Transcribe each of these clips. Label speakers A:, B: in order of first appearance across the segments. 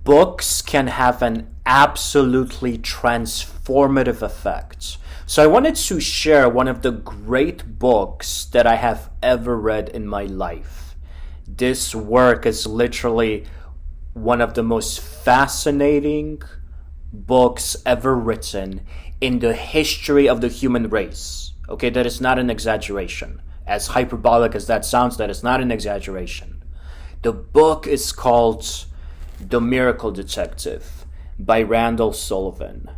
A: books can have an absolutely transformative effect. So I wanted to share one of the great books that I have ever read in my life. This work is literally one of the most fascinating books ever written in the history of the human race. Okay, that is not an exaggeration. As hyperbolic as that sounds, that is not an exaggeration. The book is called The Miracle Detective by Randall Sullivan.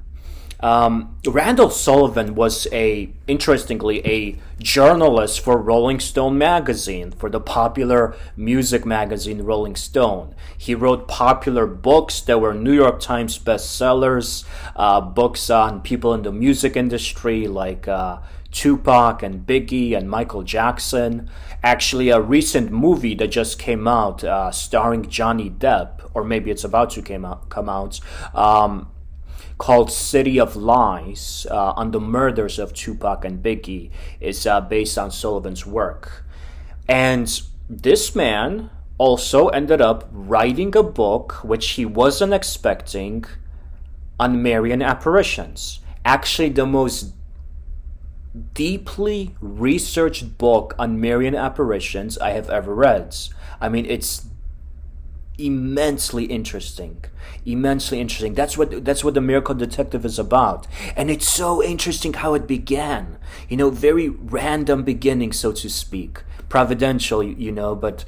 A: Randall Sullivan was interestingly, a journalist for RollingStone magazine, for the popular music magazine Rolling Stone. He wrote popular books that were New York Times bestsellers, books on people in the music industry like Tupac and Biggie and Michael Jackson. Actually, a recent movie that just came out starring Johnny Depp, or maybe it's about to come out, called City of Lies, on the murders of Tupac and Biggie, is based on Sullivan's work. And this man also ended up writing a book, which he wasn't expecting, on Marian apparitions. Actually, the most deeply researched book on Marian apparitions I have ever read. I mean, it's immensely interesting. That's what The Miracle Detective is about. And it's so interesting how it began. Very random beginning, so to speak. Providential, but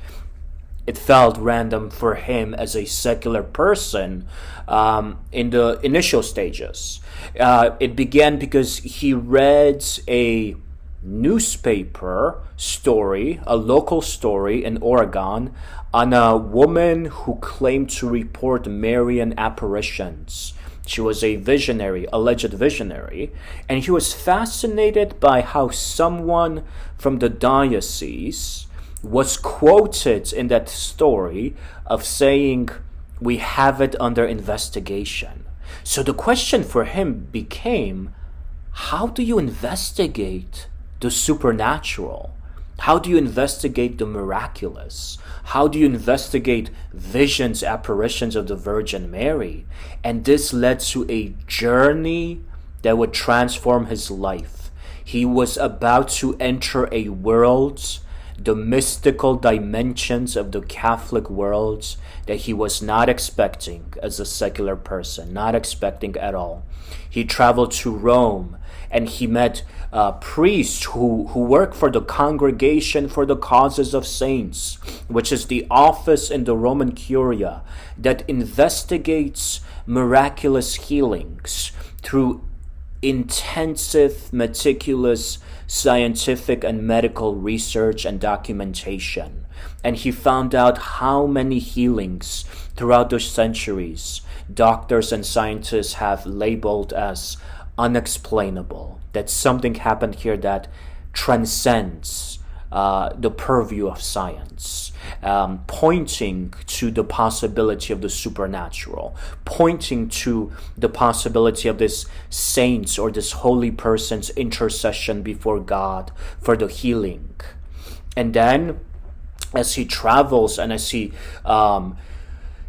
A: it felt random for him as a secular person in the initial stages. It began because he read a newspaper story, a local story in Oregon, on a woman who claimed to report Marian apparitions. She was a visionary, alleged visionary, and he was fascinated by how someone from the diocese was quoted in that story of saying, "We have it under investigation." So the question for him became, how do you investigate the supernatural? How do you investigate the miraculous? How do you investigate visions, apparitions of the Virgin Mary? And this led to a journey that would transform his life. He was about to enter a world, the mystical dimensions of the Catholic world, that he was not expecting as a secular person, not expecting at all. He traveled to Rome, and he met priests who work for the Congregation for the Causes of Saints, which is the office in the Roman Curia that investigates miraculous healings through intensive, meticulous scientific and medical research and documentation. And he found out how many healings throughout the centuries doctors and scientists have labeled as unexplainable, that something happened here that transcends the purview of science, pointing to the possibility of the supernatural, pointing to the possibility of this saint's or this holy person's intercession before God for the healing. And then, as he travels and as he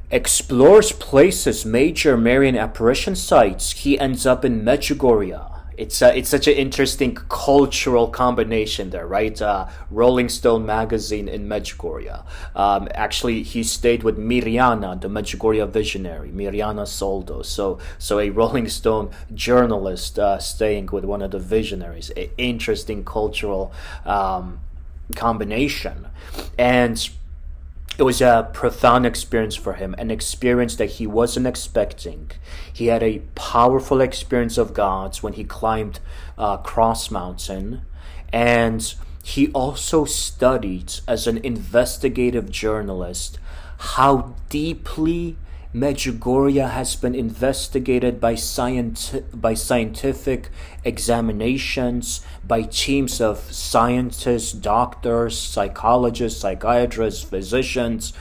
A: explores places, major Marian apparition sites, he ends up in Medjugorje. It's such an interesting cultural combination there, right? Rolling Stone magazine in Medjugorje. Actually, he stayed with Mariana, the Medjugorje visionary, Mariana Soldo. So a Rolling Stone journalist staying with one of the visionaries. An interesting cultural combination. And it was a profound experience for him, an experience that he wasn't expecting. He had a powerful experience of God's when he climbed Cross Mountain, and he also studied as an investigative journalist how deeply Medjugorje has been investigated by scientific examinations, by teams of scientists, doctors, psychologists, psychiatrists, physicians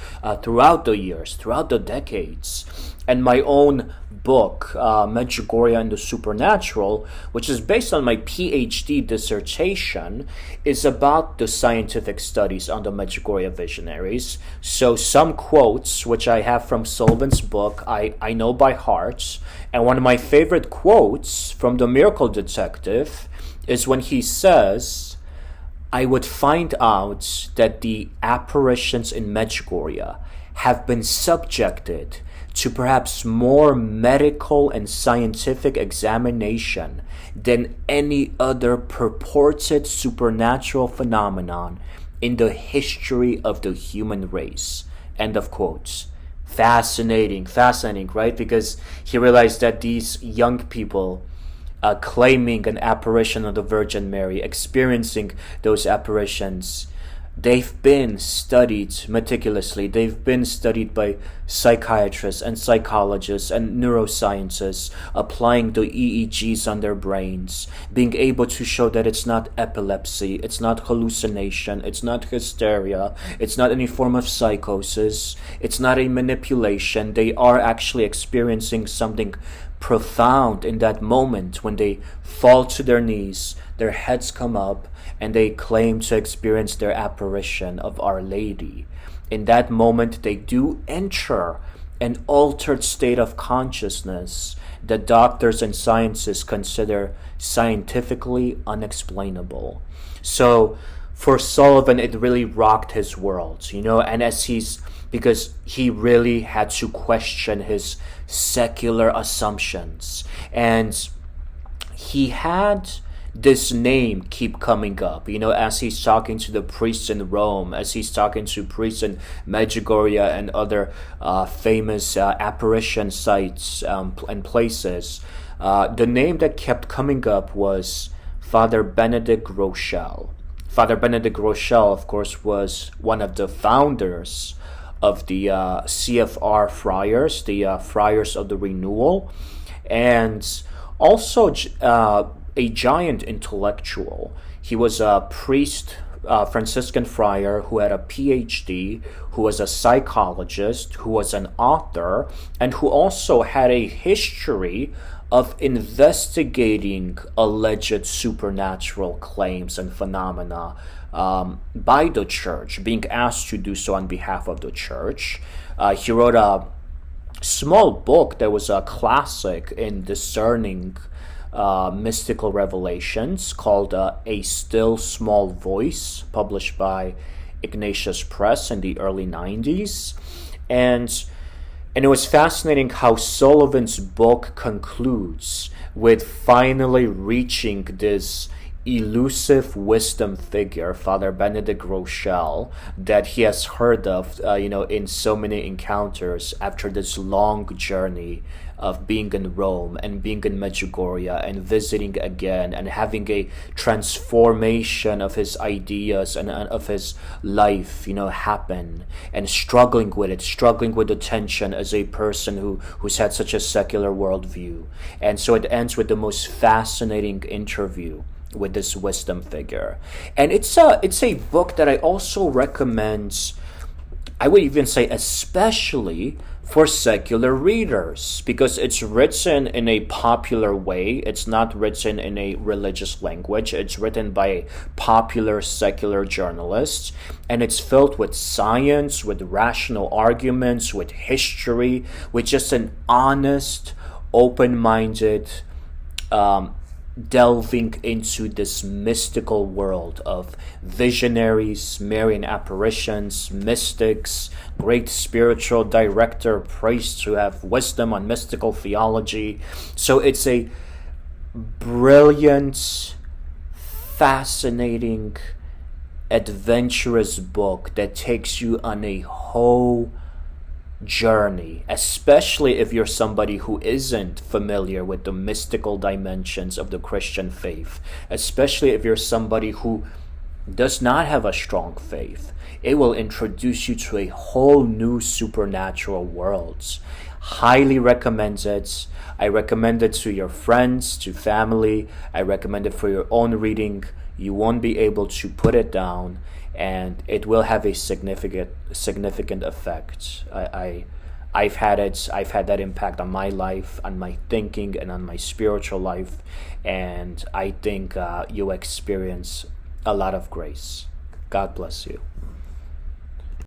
A: throughout the years, throughout the decades. And my own book, Medjugorje and the Supernatural, which is based on my PhD dissertation, is about the scientific studies on the Medjugorje visionaries. So some quotes, which I have from Sullivan's book, I know by heart. And one of my favorite quotes from the Miracle Detective is when he says, I would find out that the apparitions in Medjugorje have been subjected to perhaps more medical and scientific examination than any other purported supernatural phenomenon in the history of the human race. End of quotes. Fascinating, right? Because he realized that these young people claiming an apparition of the Virgin Mary, experiencing those apparitions, they've been studied meticulously. They've been studied by psychiatrists and psychologists and neuroscientists, applying the EEGs on their brains, being able to show that it's not epilepsy, it's not hallucination, it's not hysteria, it's not any form of psychosis, it's not a manipulation. They are actually experiencing something profound in that moment when they fall to their knees, their heads come up, and they claim to experience their apparition of Our Lady. In that moment, they do enter an altered state of consciousness that doctors and scientists consider scientifically unexplainable. So for Sullivan, it really rocked his world, and because he really had to question his secular assumptions. And he had this name keep coming up, as he's talking to the priests in Rome, as he's talking to priests in Medjugorje and other famous apparition sites and places. The name that kept coming up was Father Benedict Rochelle. Father Benedict Rochelle, of course, was one of the founders of the CFR friars, the Friars of the Renewal, and also a giant intellectual. He was a priest, Franciscan friar who had a PhD, who was a psychologist, who was an author, and who also had a history of investigating alleged supernatural claims and phenomena by the church, being asked to do so on behalf of the church. He wrote a small book that was a classic in discerning mystical revelations called A Still Small Voice, published by Ignatius Press in the early 90s. And it was fascinating how Sullivan's book concludes with finally reaching this elusive wisdom figure, Father Benedict Rochelle, that he has heard of, in so many encounters after this long journey of being in Rome and being in Medjugorje and visiting again and having a transformation of his ideas and of his life, happen, and struggling with the tension as a person who's had such a secular worldview. And so it ends with the most fascinating interview with this wisdom figure. And it's a book that I also recommend, I would even say especially for secular readers, because it's written in a popular way. It's not written in a religious language. It's written by a popular secular journalist, and it's filled with science, with rational arguments, with history, with just an honest, open-minded delving into this mystical world of visionaries, Marian apparitions, mystics, great spiritual director, priests who have wisdom on mystical theology. So it's a brilliant, fascinating, adventurous book that takes you on a whole journey, especially if you're somebody who isn't familiar with the mystical dimensions of the Christian faith, especially if you're somebody who does not have a strong faith. It will introduce you to a whole new supernatural worlds. Highly recommend it. I recommend it to your friends, to family. I recommend it for your own reading. You won't be able to put it down, and it will have a significant effect. I've had that impact on my life, on my thinking, and on my spiritual life, and I think you experience a lot of grace. God bless you.